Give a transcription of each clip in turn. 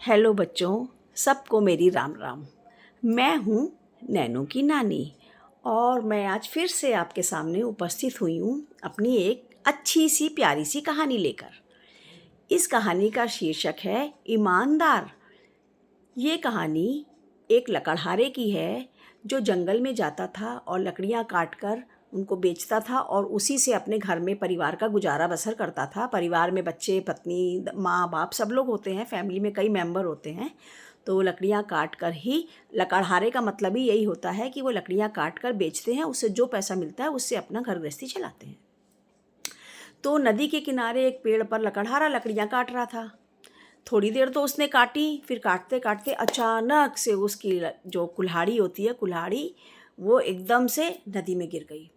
Hello बच्चों, सबको मेरी राम राम। मैं हूँ नैनो की नानी और मैं आज फिर से आपके सामने उपस्थित हुई हूँ अपनी एक अच्छी सी प्यारी सी कहानी लेकर। इस कहानी का शीर्षक है ईमानदार। ये कहानी एक लकड़हारे की है जो जंगल में जाता था और लकड़ियाँ काट कर उनको बेचता था और उसी से अपने घर में परिवार का गुजारा बसर करता था। परिवार में बच्चे, पत्नी, माँ बाप सब लोग होते हैं, फैमिली में कई मेंबर होते हैं। तो लकड़ियाँ काट कर ही, लकड़हारे का मतलब ही यही होता है कि वो लकड़ियाँ काट कर बेचते हैं, उससे जो पैसा मिलता है उससे अपना घर गृहस्थी चलाते हैं। तो नदी के किनारे एक पेड़ पर लकड़हारा लकड़ियाँ काट रहा था। थोड़ी देर तो उसने काटी, फिर काटते काटते अचानक से उसकी जो कुल्हाड़ी होती है, कुल्हाड़ी वो एकदम से नदी में गिर गई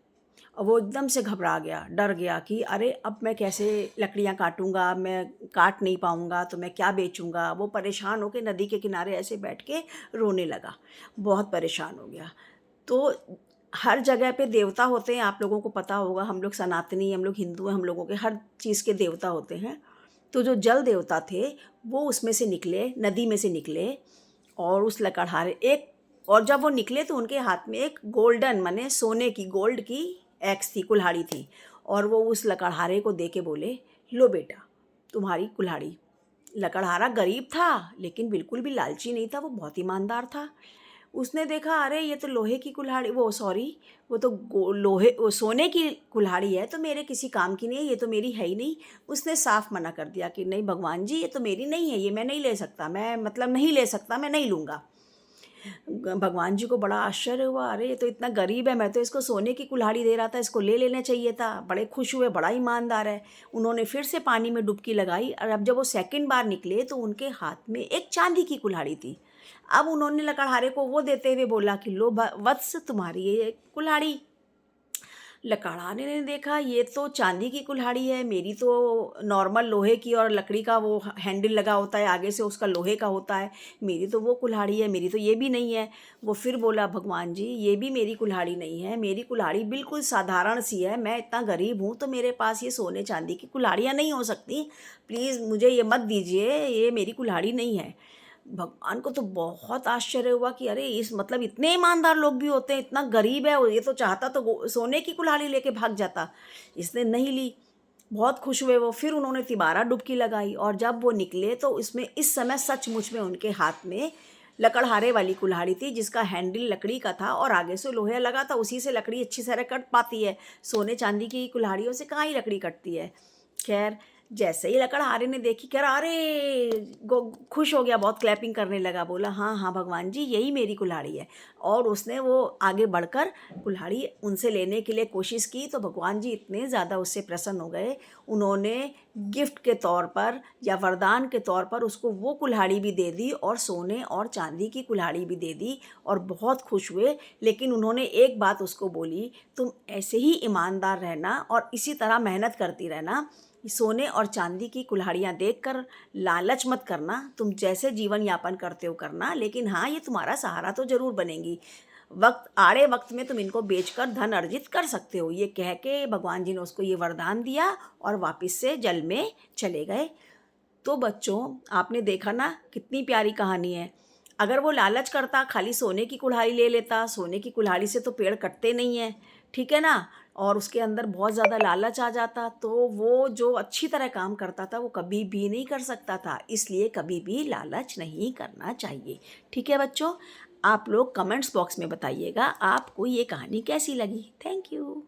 और वो एकदम से घबरा गया, डर गया कि अरे अब मैं कैसे लकड़ियाँ काटूंगा, मैं काट नहीं पाऊंगा तो मैं क्या बेचूंगा। वो परेशान होकर नदी के किनारे ऐसे बैठ के रोने लगा, बहुत परेशान हो गया। तो हर जगह पे देवता होते हैं, आप लोगों को पता होगा, हम लोग सनातनी, हम लोग हिंदू हैं, हम लोगों के हर चीज़ के देवता होते हैं। तो जो जल देवता थे वो उसमें से निकले, नदी में से निकले और उस लकड़हारे एक, और जब वो निकले तो उनके हाथ में एक गोल्डन माने सोने की, गोल्ड की एक्स थी, कुल्हाड़ी थी। और वो उस लकड़हारे को दे के बोले, लो बेटा तुम्हारी कुल्हाड़ी। लकड़हारा गरीब था लेकिन बिल्कुल भी लालची नहीं था, वो बहुत ईमानदार था। उसने देखा अरे ये तो लोहे की कुल्हाड़ी, वो सॉरी, वो तो लोहे, वो सोने की कुल्हाड़ी है, तो मेरे किसी काम की नहीं है, ये तो मेरी है ही नहीं। उसने साफ मना कर दिया कि नहीं भगवान जी, ये तो मेरी नहीं है, ये मैं नहीं ले सकता, मैं मतलब नहीं ले सकता, मैं नहीं लूँगा। भगवान जी को बड़ा आश्चर्य हुआ, अरे ये तो इतना गरीब है, मैं तो इसको सोने की कुल्हाड़ी दे रहा था, इसको ले लेना चाहिए था। बड़े खुश हुए, बड़ा ईमानदार है। उन्होंने फिर से पानी में डुबकी लगाई और अब जब वो सेकंड बार निकले तो उनके हाथ में एक चांदी की कुल्हाड़ी थी। अब उन्होंने लकड़हारे को वो देते हुए बोला कि लो वत्स तुम्हारी ये कुल्हाड़ी। लकड़हारे ने देखा ये तो चांदी की कुल्हाड़ी है, मेरी तो नॉर्मल लोहे की और लकड़ी का वो हैंडल लगा होता है, आगे से उसका लोहे का होता है, मेरी तो वो कुल्हाड़ी है, मेरी तो ये भी नहीं है। वो फिर बोला भगवान जी ये भी मेरी कुल्हाड़ी नहीं है, मेरी कुल्हाड़ी बिल्कुल साधारण सी है, मैं इतना गरीब हूँ तो मेरे पास ये सोने चांदी की कुल्हाड़ियाँ नहीं हो सकती, प्लीज़ मुझे ये मत दीजिए, ये मेरी कुल्हाड़ी नहीं है। भगवान को तो बहुत आश्चर्य हुआ कि अरे इस मतलब इतने ईमानदार लोग भी होते हैं, इतना गरीब है और ये तो चाहता तो सोने की कुल्हाड़ी लेके भाग जाता, इसने नहीं ली। बहुत खुश हुए वो, फिर उन्होंने तिबारा डुबकी लगाई और जब वो निकले तो इसमें इस समय सचमुच में उनके हाथ में लकड़हारे वाली कुल्हाड़ी थी जिसका हैंडल लकड़ी का था और आगे से लोहे लगा था, उसी से लकड़ी अच्छी तरह कट पाती है, सोने चांदी की कुल्हाड़ियों से कहाँ ही लकड़ी कटती है। खैर जैसे ही लकड़हारे ने देखी, कह रहा अरे खुश हो गया, बहुत क्लैपिंग करने लगा, बोला हाँ हाँ भगवान जी यही मेरी कुल्हाड़ी है। और उसने वो आगे बढ़कर कुल्हाड़ी उनसे लेने के लिए कोशिश की तो भगवान जी इतने ज़्यादा उससे प्रसन्न हो गए, उन्होंने गिफ्ट के तौर पर या वरदान के तौर पर उसको वो कुल्हाड़ी भी दे दी और सोने और चांदी की कुल्हाड़ी भी दे दी और बहुत खुश हुए। लेकिन उन्होंने एक बात उसको बोली, तुम ऐसे ही ईमानदार रहना और इसी तरह मेहनत करती रहना, सोने और चांदी की कुल्हाड़ियाँ देखकर लालच मत करना, तुम जैसे जीवन यापन करते हो करना, लेकिन हाँ ये तुम्हारा सहारा तो जरूर बनेंगी, वक्त आड़े वक्त में तुम इनको बेचकर धन अर्जित कर सकते हो। ये कह के भगवान जी ने उसको ये वरदान दिया और वापस से जल में चले गए। तो बच्चों आपने देखा ना कितनी प्यारी कहानी है। अगर वो लालच करता, खाली सोने की कुल्हाड़ी ले लेता, सोने की कुल्हाड़ी से तो पेड़ कटते नहीं हैं, ठीक है ना, और उसके अंदर बहुत ज़्यादा लालच आ जाता तो वो जो अच्छी तरह काम करता था वो कभी भी नहीं कर सकता था। इसलिए कभी भी लालच नहीं करना चाहिए। ठीक है बच्चों, आप लोग कमेंट्स बॉक्स में बताइएगा आपको ये कहानी कैसी लगी। Thank you.